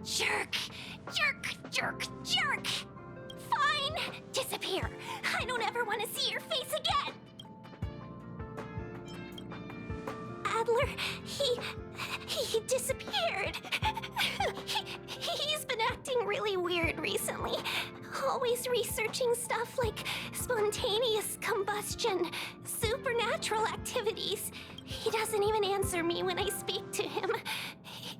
Jerk! Jerk! Jerk! Jerk! Fine! Disappear! I don't ever want to see your face again! Adler, he disappeared. He's been acting really weird recently. Always researching stuff like spontaneous combustion, supernatural activities. He doesn't even answer me when I speak to him.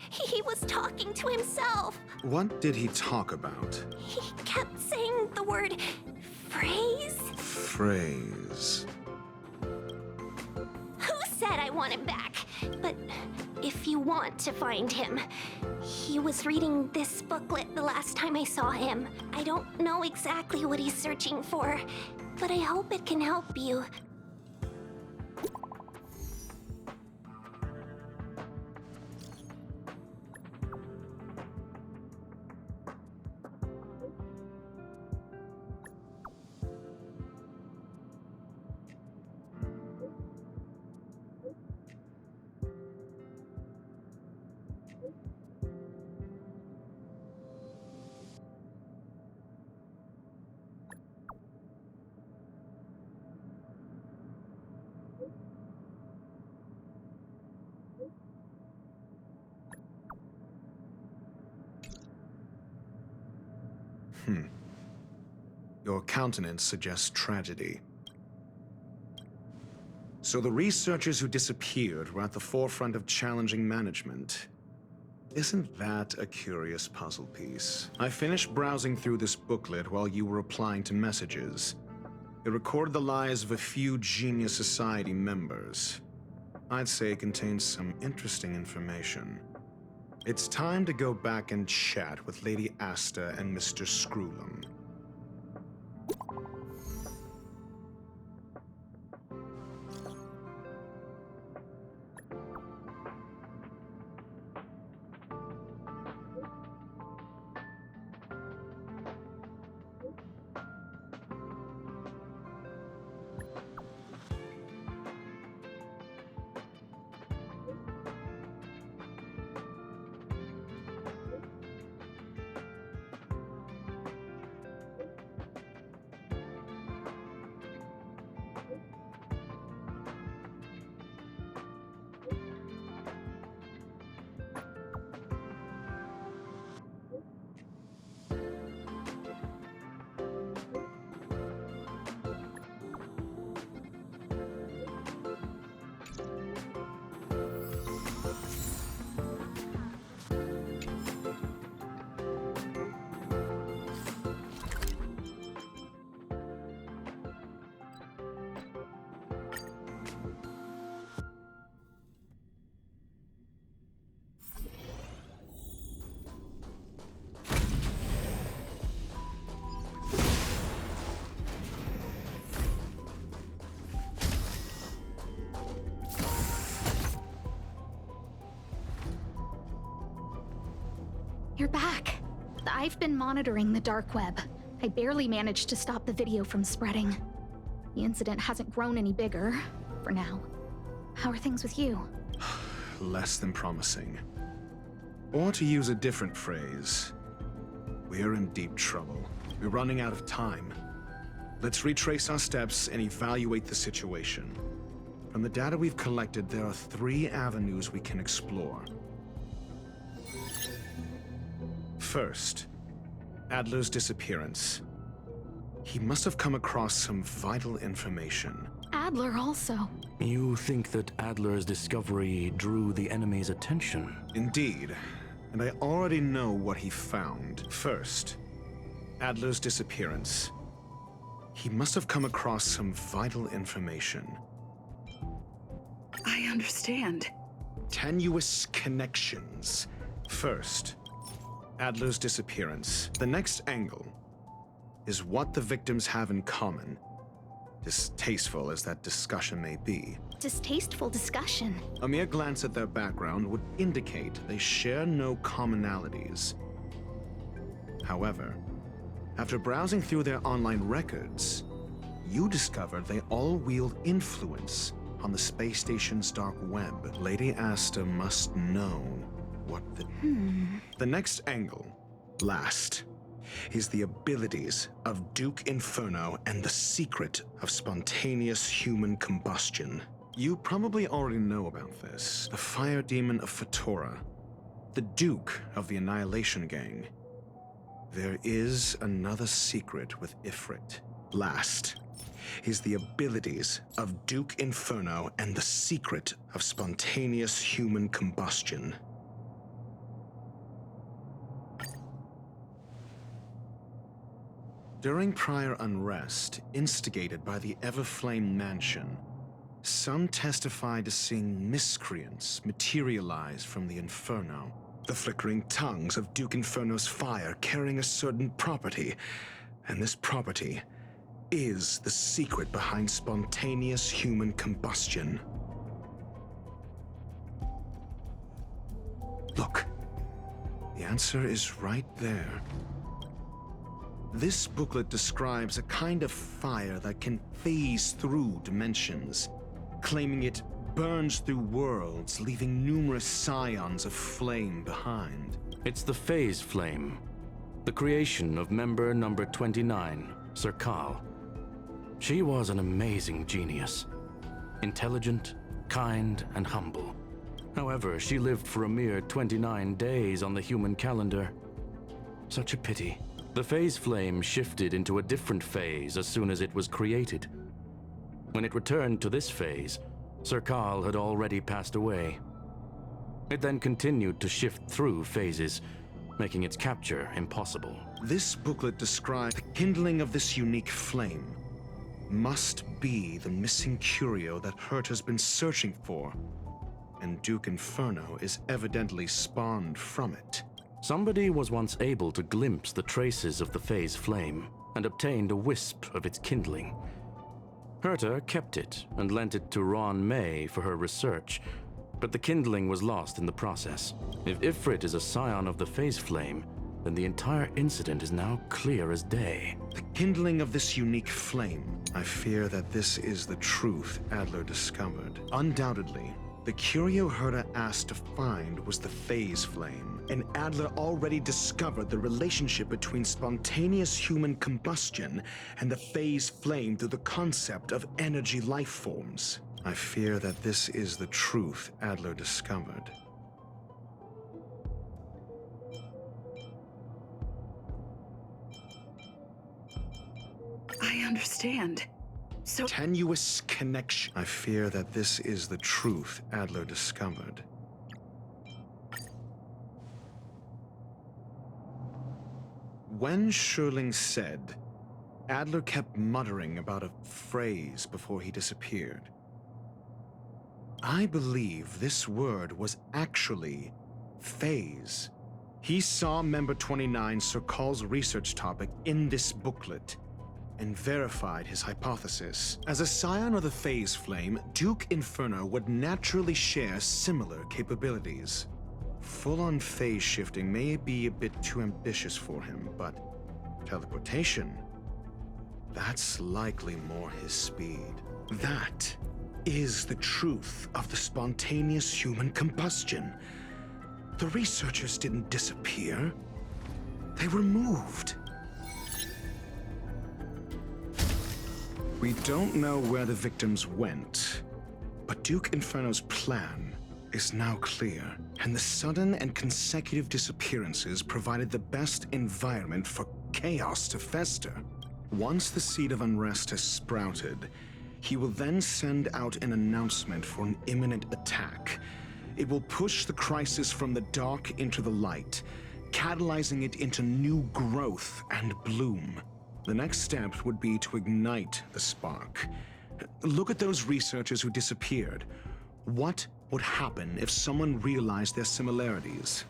He was talking to himself. What did he talk about? He kept saying the word phrase. Phrase. Who said I want him back? But if you want to find him, he was reading this booklet the last time I saw him. I don't know exactly what he's searching for, but I hope it can help you. Your countenance suggests tragedy. So the researchers who disappeared were at the forefront of challenging management. Isn't that a curious puzzle piece? I finished browsing through this booklet while you were replying to messages. It recorded the lives of a few Genius Society members. I'd say it contains some interesting information. It's time to go back and chat with Lady Asta and Mr. Screwlam. You're back. I've been monitoring the dark web. I barely managed to stop the video from spreading. The incident hasn't grown any bigger, for now. How are things with you? Less than promising. Or to use a different phrase, we're in deep trouble. We're running out of time. Let's retrace our steps and evaluate the situation. From the data we've collected, there are 3 avenues we can explore. First, Adler's disappearance. He must have come across some vital information. Adler also. You think that Adler's discovery drew the enemy's attention? Indeed, and I already know what he found. First, Adler's disappearance. He must have come across some vital information. I understand. Tenuous connections. First, Adler's disappearance. The next angle is what the victims have in common, distasteful as that discussion may be. Distasteful discussion. A mere glance at their background would indicate they share no commonalities. However, after browsing through their online records, you discovered they all wield influence on the space station's dark web. Lady Asta must know what the... The next angle, last, is the abilities of Duke Inferno and the secret of spontaneous human combustion. You probably already know about this. The fire demon of Fatora, the Duke of the Annihilation Gang. There is another secret with Ifrit. Last is the abilities of Duke Inferno and the secret of spontaneous human combustion. During prior unrest, instigated by the Everflame Mansion, some testified to seeing miscreants materialize from the Inferno. The flickering tongues of Duke Inferno's fire carrying a certain property, and this property is the secret behind spontaneous human combustion. Look, the answer is right there. This booklet describes a kind of fire that can phase through dimensions, claiming it burns through worlds, leaving numerous scions of flame behind. It's the Phase Flame, the creation of member number 29, Serkal. She was an amazing genius, intelligent, kind, and humble. However, she lived for a mere 29 days on the human calendar. Such a pity. The Phase Flame shifted into a different phase as soon as it was created. When it returned to this phase, Serkal had already passed away. It then continued to shift through phases, making its capture impossible. This booklet describes the kindling of this unique flame must be the missing curio that Hurt has been searching for, and Duke Inferno is evidently spawned from it. Somebody was once able to glimpse the traces of the Phase Flame and obtained a wisp of its kindling. Herta kept it and lent it to Ron May for her research, but the kindling was lost in the process. If Ifrit is a scion of the Phase Flame, then the entire incident is now clear as day. The kindling of this unique flame. I fear that this is the truth Adler discovered. Undoubtedly, the curio Herta asked to find was the Phase Flame, and Adler already discovered the relationship between spontaneous human combustion and the Phase Flame through the concept of energy life forms. I fear that this is the truth Adler discovered. I understand. So Tenuous connection. I fear that this is the truth Adler discovered. When Schurling said, Adler kept muttering about a phrase before he disappeared. I believe this word was actually phase. He saw Member 29 Serkal's research topic in this booklet and verified his hypothesis. As a scion of the Phase Flame, Duke Inferno would naturally share similar capabilities. Full-on phase shifting may be a bit too ambitious for him, but teleportation, that's likely more his speed. That is the truth of the spontaneous human combustion. The researchers didn't disappear. They were moved. We don't know where the victims went, but Duke Inferno's plan is now clear, and the sudden and consecutive disappearances provided the best environment for chaos to fester. Once the seed of unrest has sprouted, he will then send out an announcement for an imminent attack. It will push the crisis from the dark into the light, catalyzing it into new growth and bloom. The next step would be to ignite the spark. Look at those researchers who disappeared. What would happen if someone realized their similarities?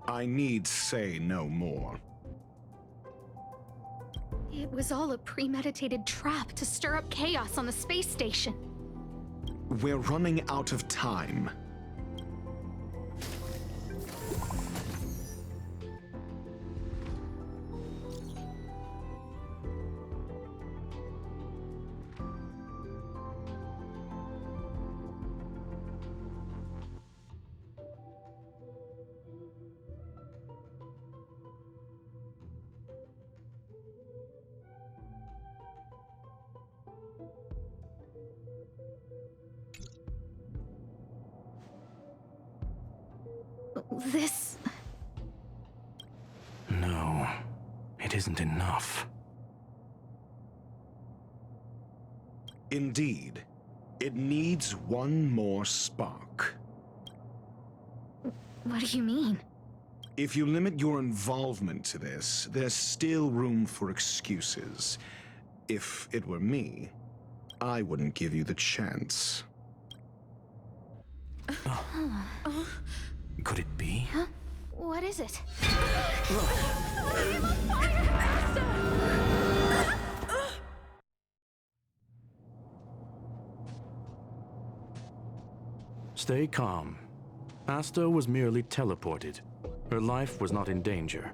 I need say no more. It was all a premeditated trap to stir up chaos on the space station. We're running out of time. This... No, it isn't enough. Indeed, it needs one more spark. What do you mean? If you limit your involvement to this, there's still room for excuses. If it were me, I wouldn't give you the chance. Could it be? Huh? What is it? Stay calm. Asta was merely teleported. Her life was not in danger.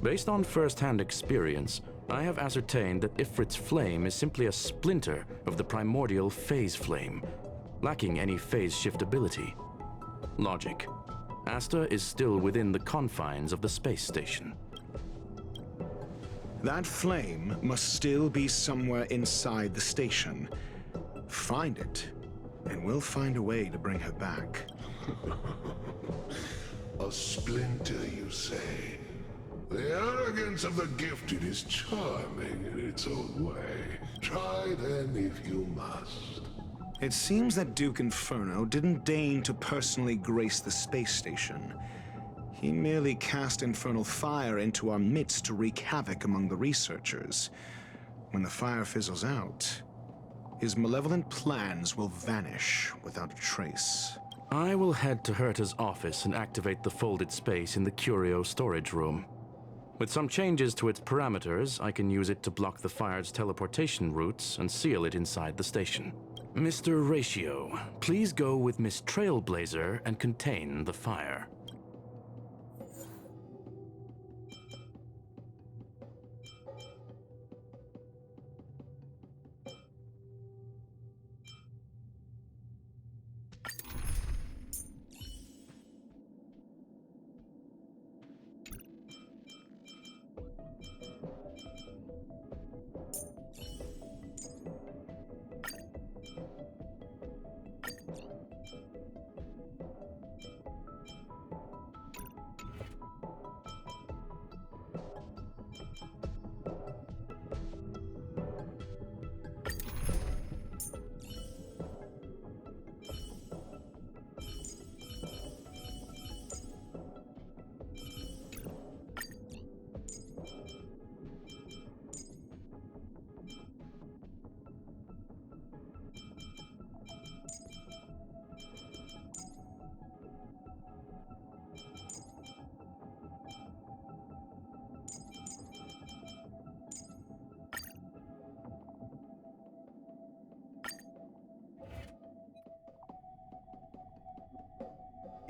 Based on first-hand experience, I have ascertained that Ifrit's flame is simply a splinter of the primordial phase flame, lacking any phase shift ability. Logic. Asta is still within the confines of the space station. That flame must still be somewhere inside the station. Find it, and we'll find a way to bring her back. A splinter, you say? The arrogance of the gifted is charming in its own way. Try then if you must. It seems that Duke Inferno didn't deign to personally grace the space station. He merely cast infernal fire into our midst to wreak havoc among the researchers. When the fire fizzles out, his malevolent plans will vanish without a trace. I will head to Herta's office and activate the folded space in the curio storage room. With some changes to its parameters, I can use it to block the fire's teleportation routes and seal it inside the station. Mr. Ratio, please go with Miss Trailblazer and contain the fire.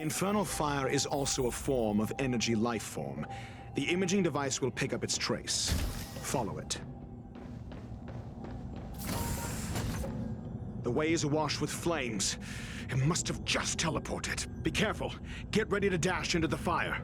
Infernal fire is also a form of energy life form. The imaging device will pick up its trace. Follow it. The way is awash with flames. It must have just teleported. Be careful. Get ready to dash into the fire.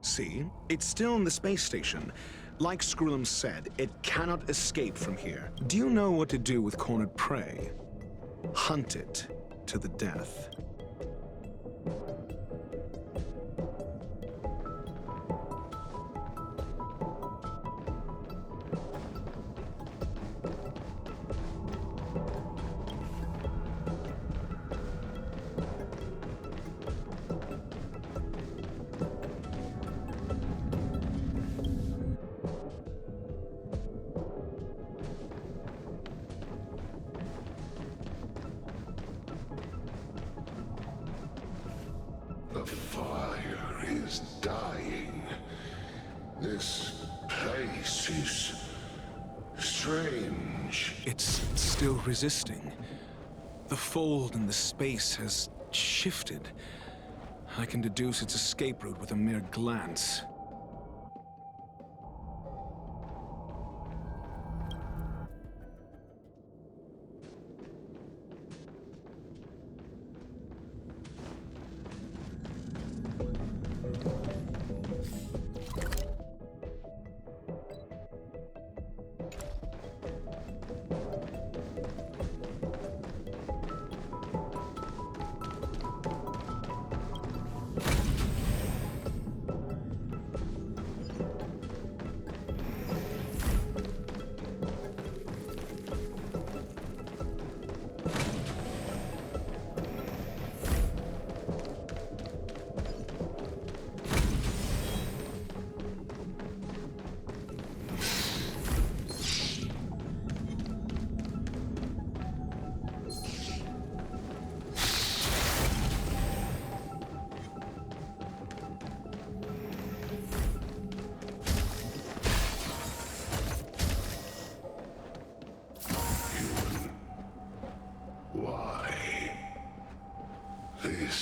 See? It's still in the space station. Like Skrullum said, it cannot escape from here. Do you know what to do with cornered prey? Hunt it to the death. The fire is dying. This place is strange. It's still resisting. The fold in the space has shifted. I can deduce its escape route with a mere glance.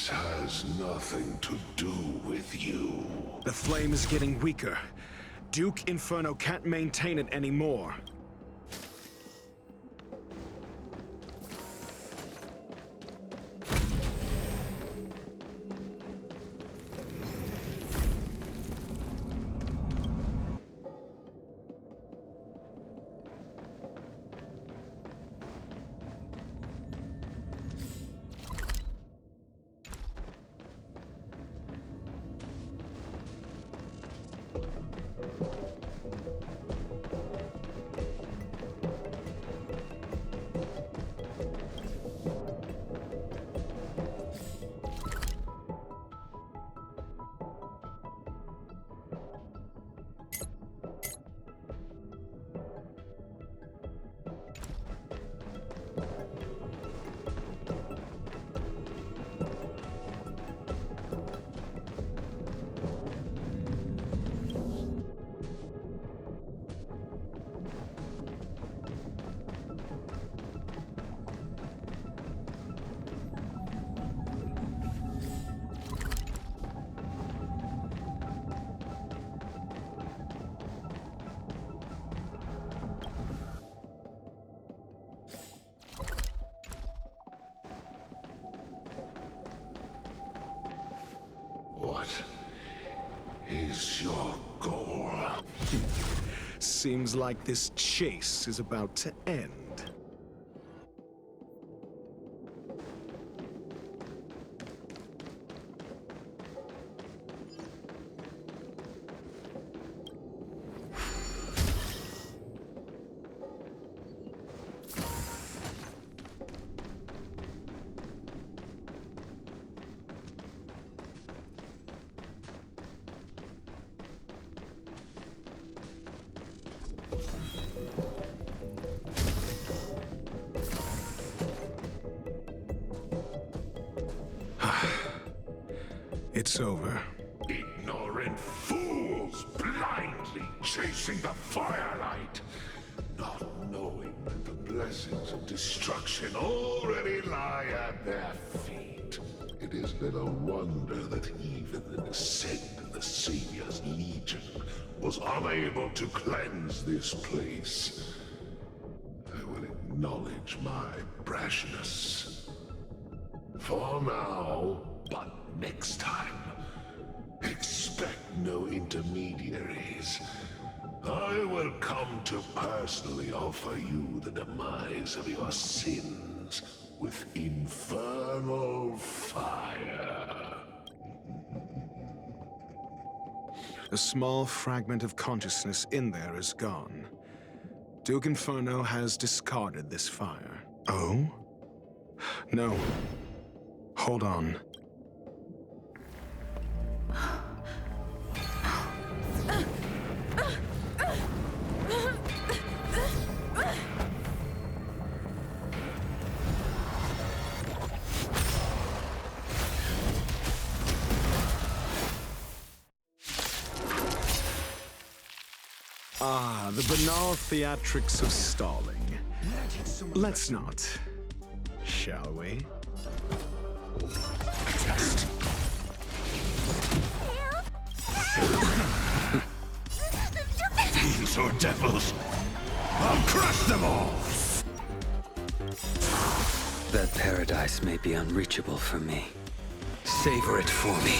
has nothing to do with you. The flame is getting weaker. Duke Inferno can't maintain it anymore. What is your goal? Seems like this chase is about to end. It's over. Ignorant fools blindly chasing the firelight, not knowing that the blessings of destruction already lie at their feet. It is little wonder that even the descent of the Savior's Legion was unable to cleanse this place. I will acknowledge my brashness. For now, but next time, expect no intermediaries. I will come to personally offer you the demise of your sins with infernal fire. A small fragment of consciousness in there is gone. Duke Inferno has discarded this fire. Oh? No. Hold on. Ah, the banal theatrics of stalling. Let's not, shall we? Fiends or devils, I'll crush them all! That paradise may be unreachable for me. Savor it for me.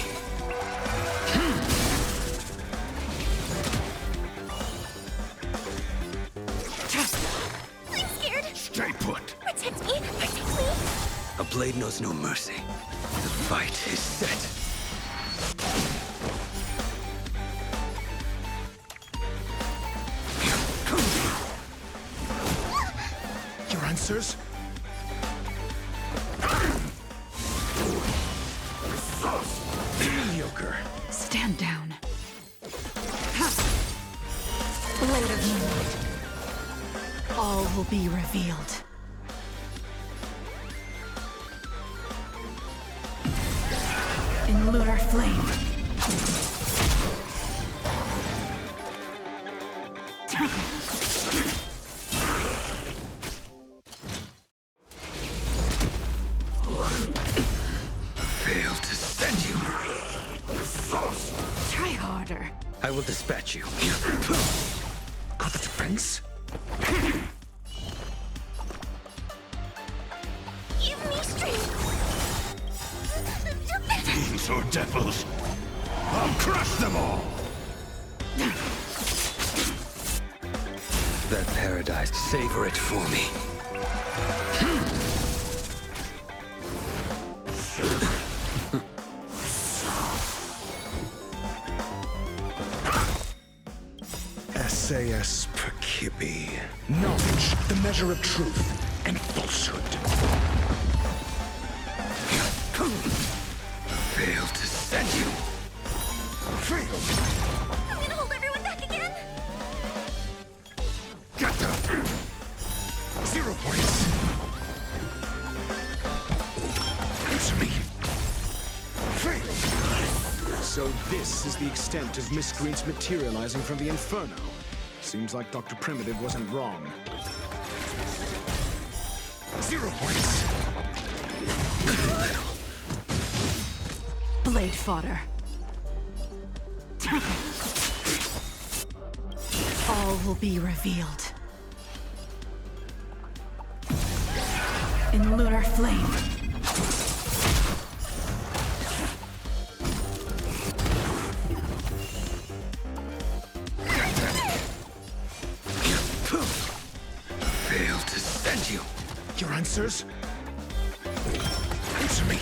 I'm scared. Stay put! Protect me. Protect me. A blade knows no mercy. The fight is set. Your answers? Mediocre. Stand down. Blade of Moonlight. All will be revealed. In lunar flame. Failed. I will dispatch you. Got the defense? Give me strength. Fiends or devils, I'll crush them all! That paradise, savor it for me. SAS per Kibbe. Knowledge, the measure of truth and falsehood. Fail to send you. Failed. I'm gonna hold everyone back again. Get them. 0 points. Answer me. Failed. So this is the extent of miscreants materializing from the Inferno. Seems like Dr. Primitive wasn't wrong. 0 points. Blade fodder. All will be revealed. In lunar flame. Fail to send you. Your answers? Answer me.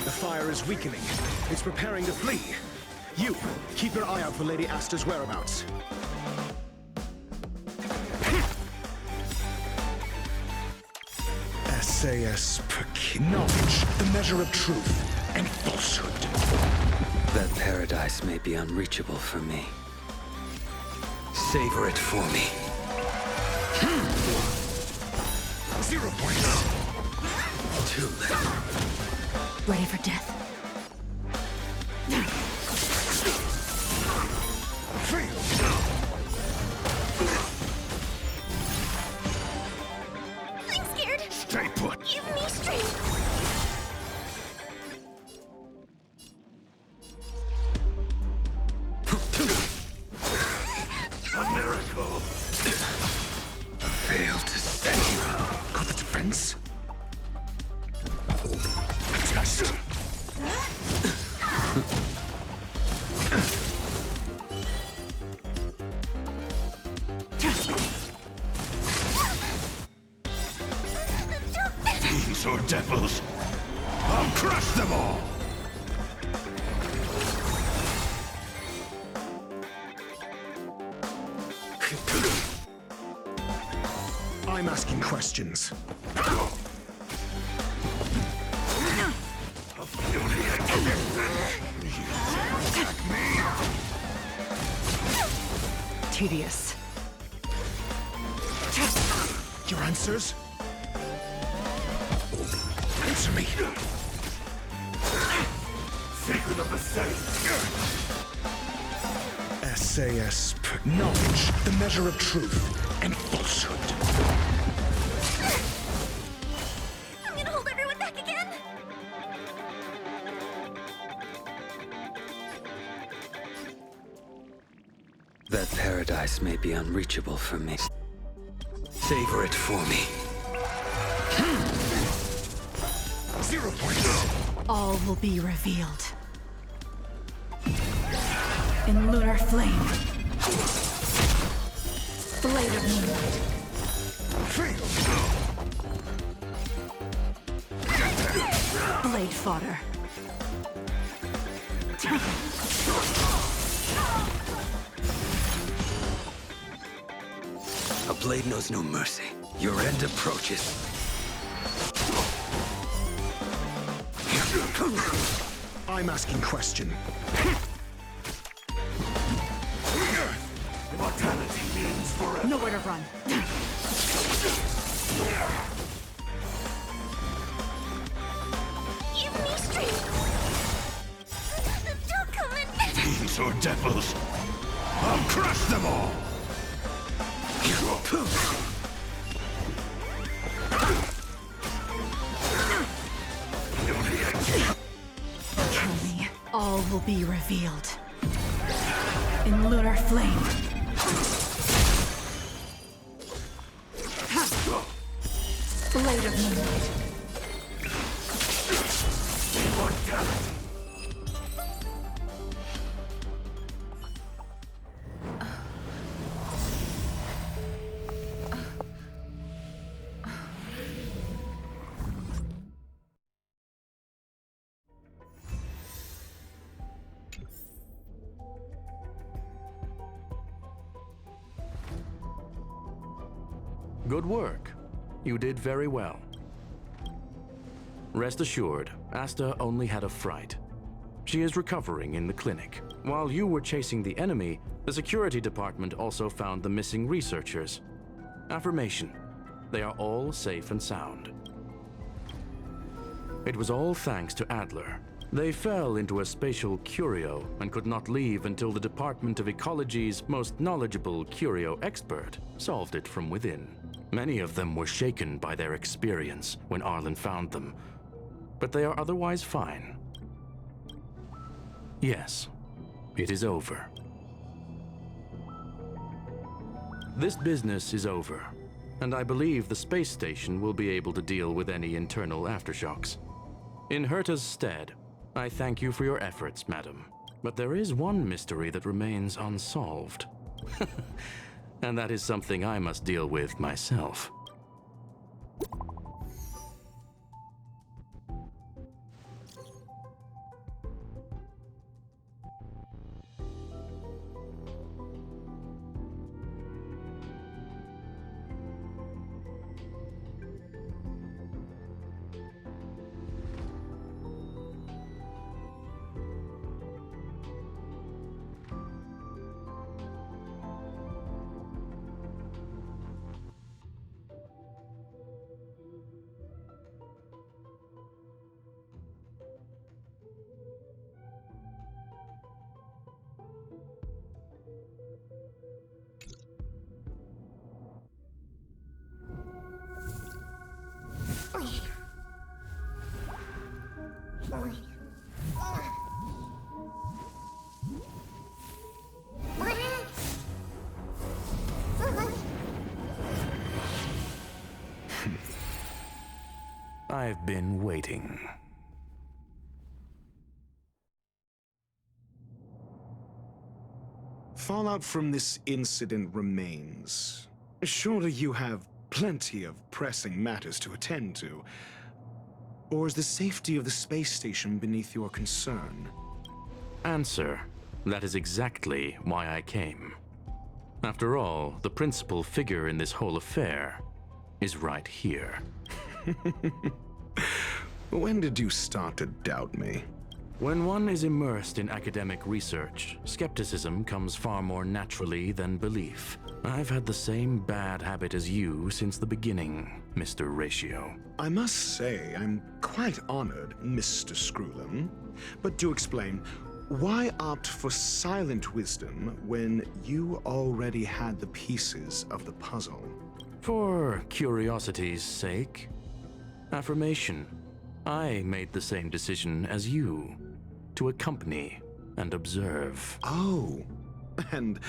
The fire is weakening. It's preparing to flee. You, keep your eye out for Lady Asta's whereabouts. SAS per knowledge, the measure of truth and falsehood. That paradise may be unreachable for me. Savor it for me. 0 points. Too little. Ready for death? Failed. I'm scared. Stay put! Give me strength. A miracle! Fail to send you. Got the defense? Fiends or devils, I'll crush them all! I'm asking questions. Tedious. Your answers? Answer me. Secret of the safe! SAS per knowledge, the measure of truth and falsehood. I'm gonna hold everyone back again. That paradise may be unreachable for me. Savor it for me. 0 points. All will be revealed. In lunar flame. Blade of moonlight. Failed. Blade fodder. A blade knows no mercy. Your end approaches. I'm asking question. Mortality means forever. Nowhere to run. Give me strength. Don't come in. Fiends or devils, I'll crush them all! Kill me. All All will be revealed. In lunar flame. Blade of moonlight. Good work. You did very well. Rest assured, Asta only had a fright. She is recovering in the clinic. While you were chasing the enemy, the security department also found the missing researchers. Affirmation: they are all safe and sound. It was all thanks to Adler. They fell into a spatial curio and could not leave until the Department of Ecology's most knowledgeable curio expert solved it from within. Many of them were shaken by their experience when Arlen found them, but they are otherwise fine. Yes, it is over. This business is over, and I believe the space station will be able to deal with any internal aftershocks. In Herta's stead, I thank you for your efforts, madam. But there is one mystery that remains unsolved. And that is something I must deal with myself. I've been waiting. Fallout from this incident remains. Surely you have plenty of pressing matters to attend to. Or is the safety of the space station beneath your concern? Answer: that is exactly why I came. After all, the principal figure in this whole affair is right here. When did you start to doubt me? When one is immersed in academic research, skepticism comes far more naturally than belief. I've had the same bad habit as you since the beginning, Mr. Ratio. I must say, I'm quite honored, Mr. Screwlam. But do explain, why opt for silent wisdom when you already had the pieces of the puzzle? For curiosity's sake. Affirmation: I made the same decision as you, to accompany and observe. Oh, and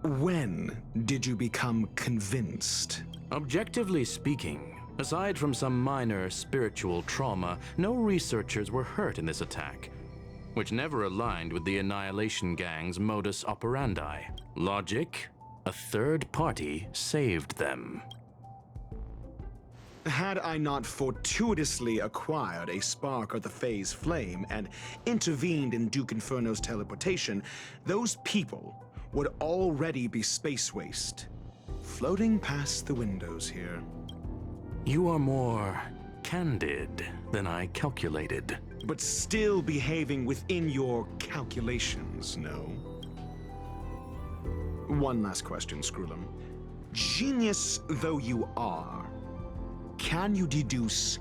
when did you become convinced? Objectively speaking, aside from some minor spiritual trauma, no researchers were hurt in this attack, which never aligned with the Annihilation Gang's modus operandi. Logic: a third party saved them. Had I not fortuitously acquired a spark of the phase flame and intervened in Duke Inferno's teleportation, those people would already be space waste, floating past the windows here. You are more candid than I calculated. But still behaving within your calculations, no? One last question, Screwlam. Genius though you are, can you deduce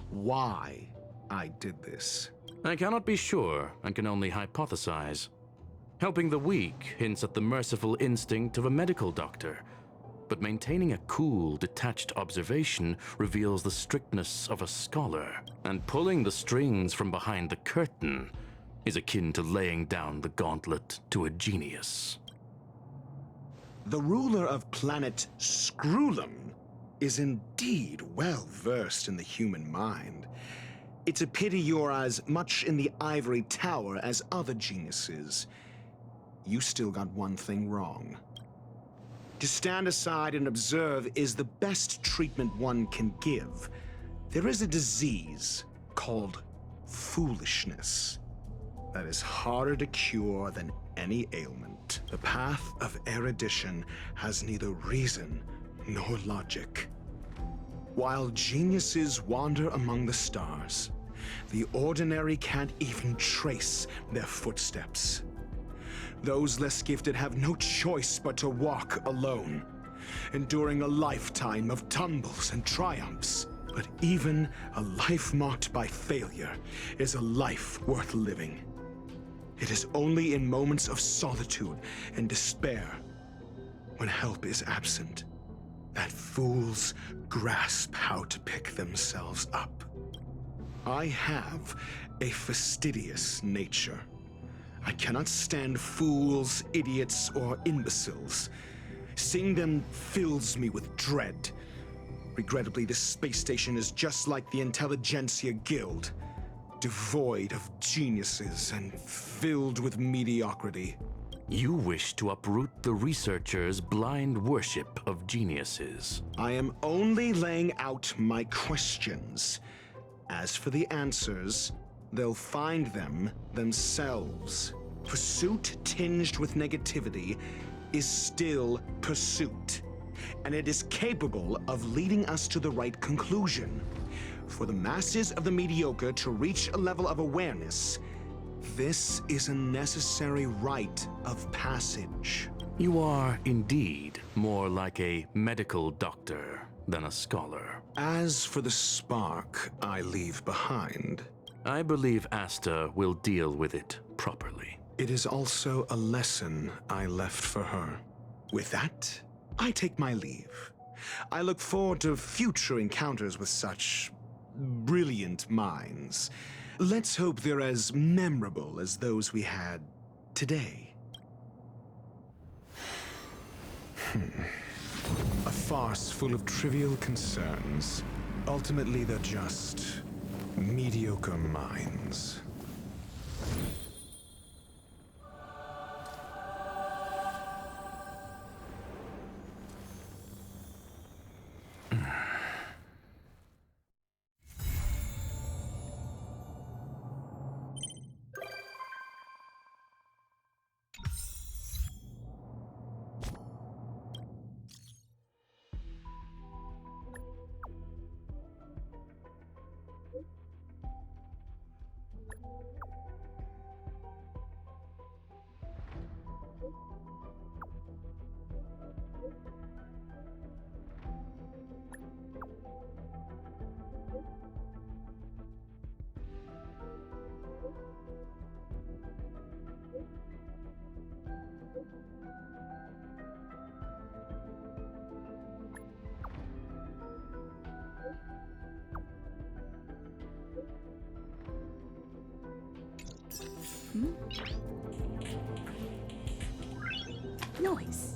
why I did this? I cannot be sure and can only hypothesize. Helping the weak hints at the merciful instinct of a medical doctor, but maintaining a cool, detached observation reveals the strictness of a scholar. And pulling the strings from behind the curtain is akin to laying down the gauntlet to a genius. The ruler of planet Screwlum is indeed well versed in the human mind. It's a pity you're as much in the ivory tower as other geniuses. You still got one thing wrong. To stand aside and observe is the best treatment one can give. There is a disease called foolishness that is harder to cure than any ailment. The path of erudition has neither reason nor logic. While geniuses wander among the stars, the ordinary can't even trace their footsteps. Those less gifted have no choice but to walk alone, enduring a lifetime of tumbles and triumphs. But even a life marked by failure is a life worth living. It is only in moments of solitude and despair, when help is absent, that fools grasp how to pick themselves up. I have a fastidious nature. I cannot stand fools, idiots, or imbeciles. Seeing them fills me with dread. Regrettably, this space station is just like the Intelligentsia Guild, devoid of geniuses and filled with mediocrity. You wish to uproot the researchers' blind worship of geniuses. I am only laying out my questions. As for the answers, they'll find them themselves. Pursuit tinged with negativity is still pursuit, and it is capable of leading us to the right conclusion. For the masses of the mediocre to reach a level of awareness, this is a necessary rite of passage. You are indeed more like a medical doctor than a scholar. As for the spark I leave behind, I believe Asta will deal with it properly. it is also a lesson I left for her. With that, I take my leave. I look forward to future encounters with such brilliant minds. Let's hope they're as memorable as those we had today. A farce full of trivial concerns. Ultimately, they're just mediocre minds. Noise.